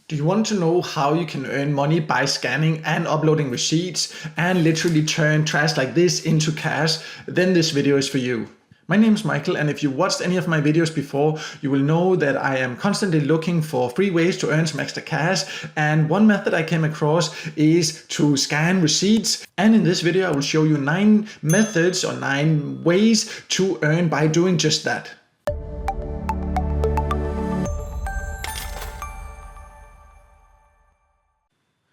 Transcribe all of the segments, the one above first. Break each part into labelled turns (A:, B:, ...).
A: Do you want to know how you can earn money by scanning and uploading receipts and literally turn trash like this into cash? Then this video is for you. My name is Michael, and if you watched any of my videos before, you will know that I am constantly looking for free ways to earn some extra cash, and one method I came across is to scan receipts. And in this video I will show you 9 methods or 9 ways to earn by doing just that.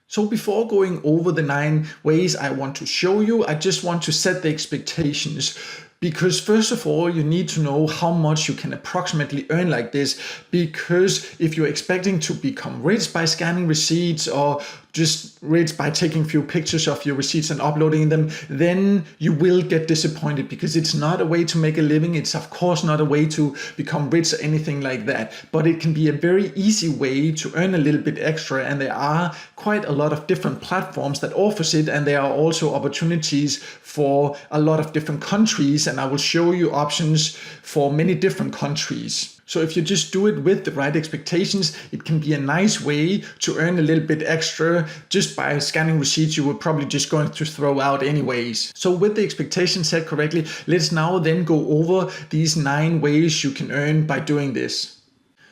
A: So before going over the 9 ways I want to show you, I just want to set the expectations. Because first of all, you need to know how much you can approximately earn like this. Because if you're expecting to become rich by scanning receipts or just rich by taking a few pictures of your receipts and uploading them, then you will get disappointed because it's not a way to make a living. It's of course not a way to become rich or anything like that, but it can be a very easy way to earn a little bit extra, and there are quite a lot of different platforms that offers it, and there are also opportunities for a lot of different countries, and I will show you options for many different countries. So if you just do it with the right expectations, it can be a nice way to earn a little bit extra just by scanning receipts you were probably just going to throw out anyways. So with the expectations set correctly, let's now then go over these 9 ways you can earn by doing this.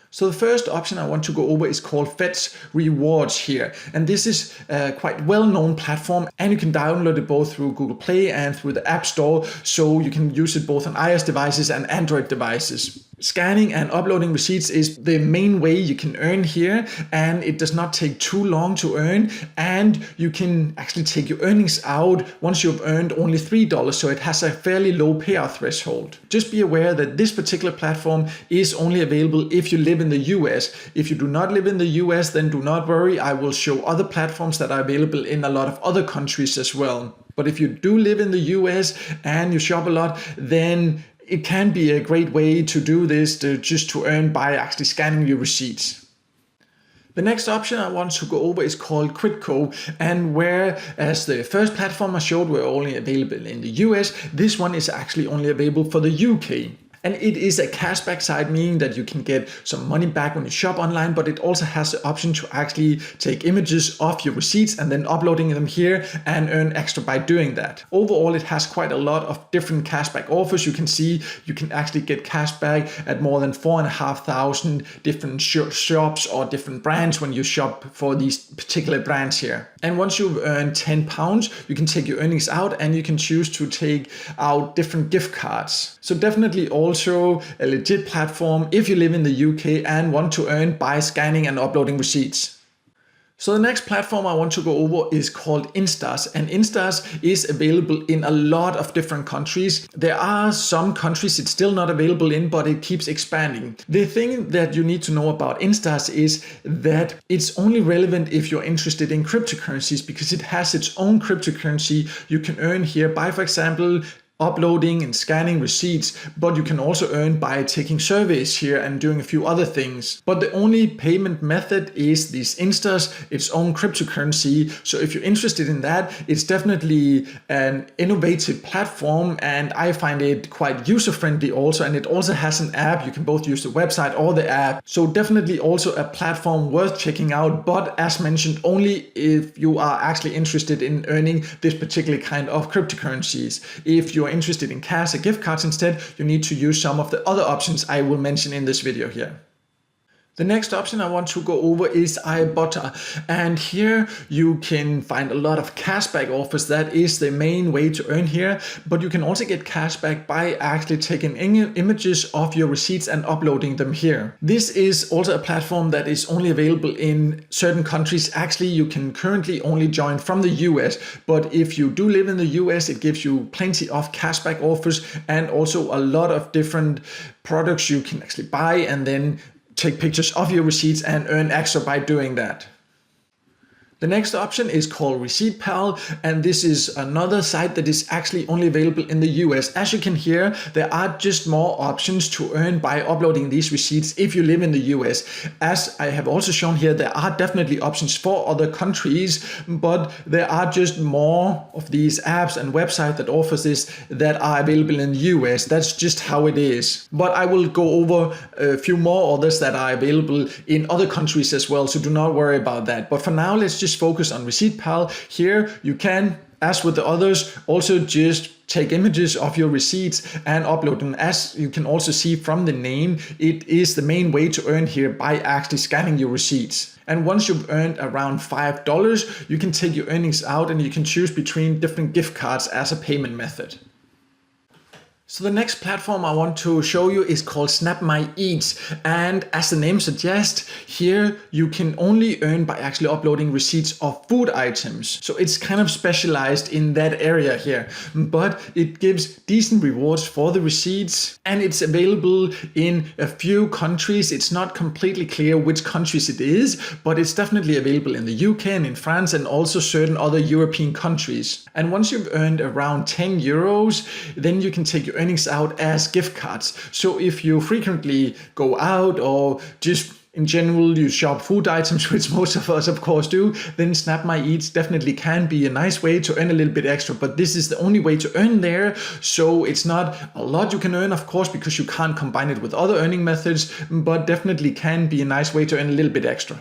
A: So the first option I want to go over is called Fetch Rewards here. And this is a quite well-known platform, and you can download it both through Google Play and through the App Store. So you can use it both on iOS devices and Android devices. Scanning and uploading receipts is the main way you can earn here, and it does not take too long to earn, and you can actually take your earnings out once you've earned only $3, so it has a fairly low payout threshold. Just be aware that this particular platform is only available if you live in the US. If you do not live in the US, then do not worry, I will show other platforms that are available in a lot of other countries as well. But if you do live in the US and you shop a lot, then it can be a great way to do this, just to earn by actually scanning your receipts. The next option I want to go over is called Quidco, and whereas the first platform I showed were only available in the US, this one is actually only available for the UK. And it is a cashback site, meaning that you can get some money back when you shop online, but it also has the option to actually take images of your receipts and then uploading them here and earn extra by doing that. Overall, it has quite a lot of different cashback offers. You can see you can actually get cashback at more than 4,500 different shops or different brands when you shop for these particular brands here. And once you've earned £10, you can take your earnings out and you can choose to take out different gift cards. So definitely also a legit platform if you live in the UK and want to earn by scanning and uploading receipts. So the next platform I want to go over is called Instars, and Instars is available in a lot of different countries. There are some countries it's still not available in, but it keeps expanding. The thing that you need to know about Instars is that it's only relevant if you're interested in cryptocurrencies, because it has its own cryptocurrency you can earn here by, for example, uploading and scanning receipts, but you can also earn by taking surveys here and doing a few other things. But the only payment method is these Instars, its own cryptocurrency. So if you're interested in that, it's definitely an innovative platform, and I find it quite user-friendly also, and it also has an app. You can both use the website or the app. So definitely also a platform worth checking out, but as mentioned, only if you are actually interested in earning this particular kind of cryptocurrencies. If you're interested in cash or gift cards instead, you need to use some of the other options I will mention in this video here. The next option I want to go over is Ibotta, and here you can find a lot of cashback offers. That is the main way to earn here, but you can also get cashback by actually taking images of your receipts and uploading them here. This is also a platform that is only available in certain countries. Actually, you can currently only join from the US, but if you do live in the US, it gives you plenty of cashback offers and also a lot of different products you can actually buy and then take pictures of your receipts and earn extra by doing that. The next option is called ReceiptPal, and this is another site that is actually only available in the US. As you can hear, there are just more options to earn by uploading these receipts if you live in the US. As I have also shown here, there are definitely options for other countries, but there are just more of these apps and websites that offers this that are available in the US. That's just how it is. But I will go over a few more others that are available in other countries as well, so do not worry about that. But for now, let's just focus on ReceiptPal. Here you can, as with the others, also just take images of your receipts and upload them. As you can also see from the name, it is the main way to earn here by actually scanning your receipts. And once you've earned around $5, you can take your earnings out and you can choose between different gift cards as a payment method. So the next platform I want to show you is called SnapMyEats, and as the name suggests, here you can only earn by actually uploading receipts of food items. So it's kind of specialized in that area here, but it gives decent rewards for the receipts, and it's available in a few countries. It's not completely clear which countries it is, but it's definitely available in the UK and in France and also certain other European countries. And once you've earned around 10 euros, then you can take your earnings out as gift cards. So if you frequently go out or just in general you shop food items, which most of us of course do, then SnapMyEats definitely can be a nice way to earn a little bit extra. But this is the only way to earn there, so it's not a lot you can earn, of course, because you can't combine it with other earning methods, but definitely can be a nice way to earn a little bit extra.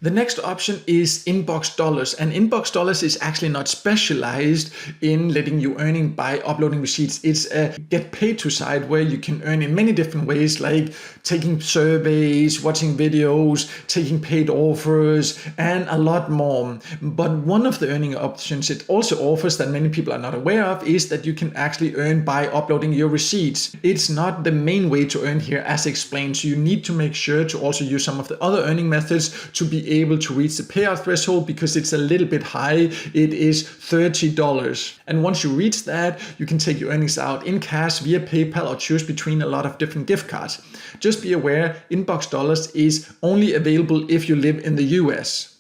A: The next option is Inbox Dollars, and Inbox Dollars is actually not specialized in letting you earning by uploading receipts. It's a get paid to site where you can earn in many different ways, like taking surveys, watching videos, taking paid offers, and a lot more. But one of the earning options it also offers that many people are not aware of is that you can actually earn by uploading your receipts. It's not the main way to earn here as explained, so you need to make sure to also use some of the other earning methods to be able to reach the payout threshold, because it's a little bit high. It is $30. And once you reach that, you can take your earnings out in cash via PayPal or choose between a lot of different gift cards. Just be aware, Inbox Dollars is only available if you live in the US.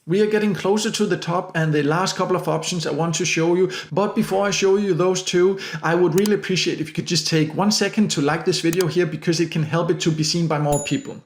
A: We are getting closer to the top and the last couple of options I want to show you. But before I show you those two, I would really appreciate if you could just take 1 second to like this video here, because it can help it to be seen by more people.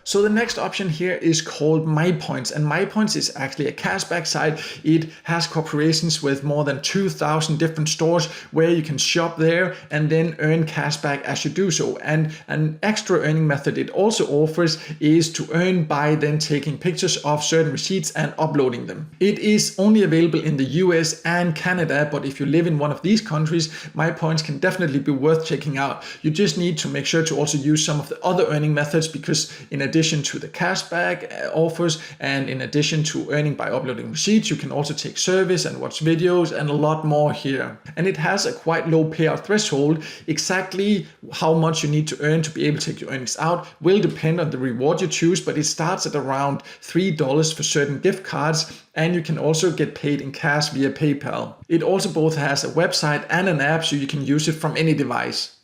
A: So the next option here is called MyPoints, and MyPoints is actually a cashback site. It has cooperations with more than 2,000 different stores where you can shop there and then earn cashback as you do so. And an extra earning method it also offers is to earn by then taking pictures of certain receipts and uploading them. It is only available in the US and Canada, but if you live in one of these countries, MyPoints can definitely be worth checking out. You just need to make sure to also use some of the other earning methods, because in addition to the cashback offers and in addition to earning by uploading receipts, you can also take service and watch videos and a lot more here. And it has a quite low payout threshold. Exactly how much you need to earn to be able to take your earnings out will depend on the reward you choose, but it starts at around $3 for certain gift cards, and you can also get paid in cash via PayPal. It also both has a website and an app, so you can use it from any device.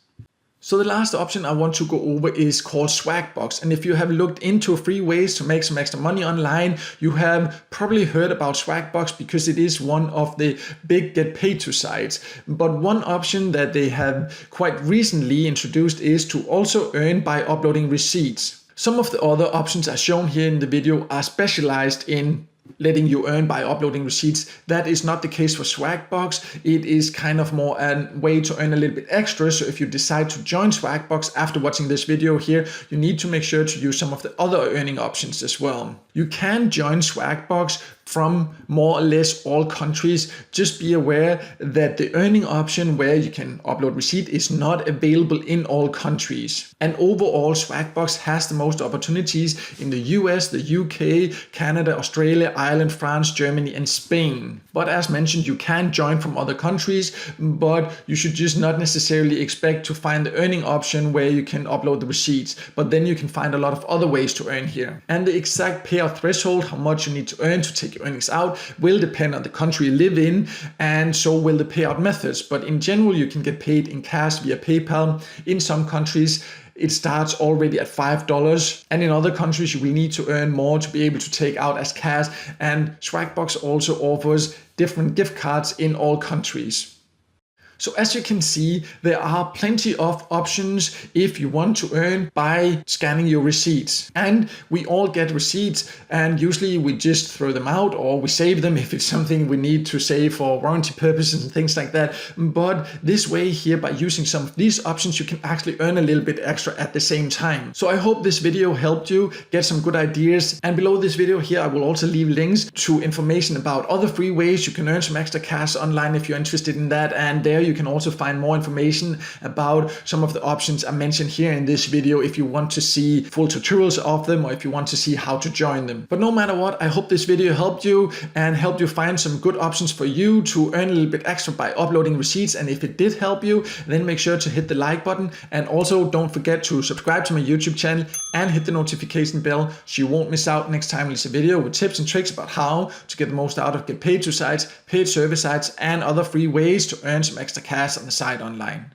A: So the last option I want to go over is called Swagbucks. And if you have looked into free ways to make some extra money online, you have probably heard about Swagbucks, because it is one of the big get paid to sites. But one option that they have quite recently introduced is to also earn by uploading receipts. Some of the other options as shown here in the video are specialized in letting you earn by uploading receipts. That is not the case for Swagbucks. It is kind of more a way to earn a little bit extra. So if you decide to join Swagbucks after watching this video here, you need to make sure to use some of the other earning options as well. You can join Swagbucks from more or less all countries. Just be aware that the earning option where you can upload receipt is not available in all countries. And overall, Swagbucks has the most opportunities in the US, the UK, Canada, Australia, Ireland, France, Germany, and Spain. But as mentioned, you can join from other countries, but you should just not necessarily expect to find the earning option where you can upload the receipts. But then you can find a lot of other ways to earn here. And the exact payout threshold, how much you need to earn to take your earnings out, will depend on the country you live in, and so will the payout methods. But in general, you can get paid in cash via PayPal. In some countries, it starts already at $5. And in other countries, you will need to earn more to be able to take out as cash. And Swagbucks also offers different gift cards in all countries. So as you can see, there are plenty of options if you want to earn by scanning your receipts. And we all get receipts, and usually we just throw them out or we save them if it's something we need to save for warranty purposes and things like that. But this way here, by using some of these options, you can actually earn a little bit extra at the same time. So I hope this video helped you get some good ideas. And below this video here, I will also leave links to information about other free ways you can earn some extra cash online if you're interested in that. And there you can also find more information about some of the options I mentioned here in this video if you want to see full tutorials of them or if you want to see how to join them. But no matter what, I hope this video helped you and helped you find some good options for you to earn a little bit extra by uploading receipts. And if it did help you, then make sure to hit the like button, and also don't forget to subscribe to my YouTube channel and hit the notification bell so you won't miss out next time I release a video with tips and tricks about how to get the most out of Get Paid To sites, paid service sites, and other free ways to earn some extra cash on the side online.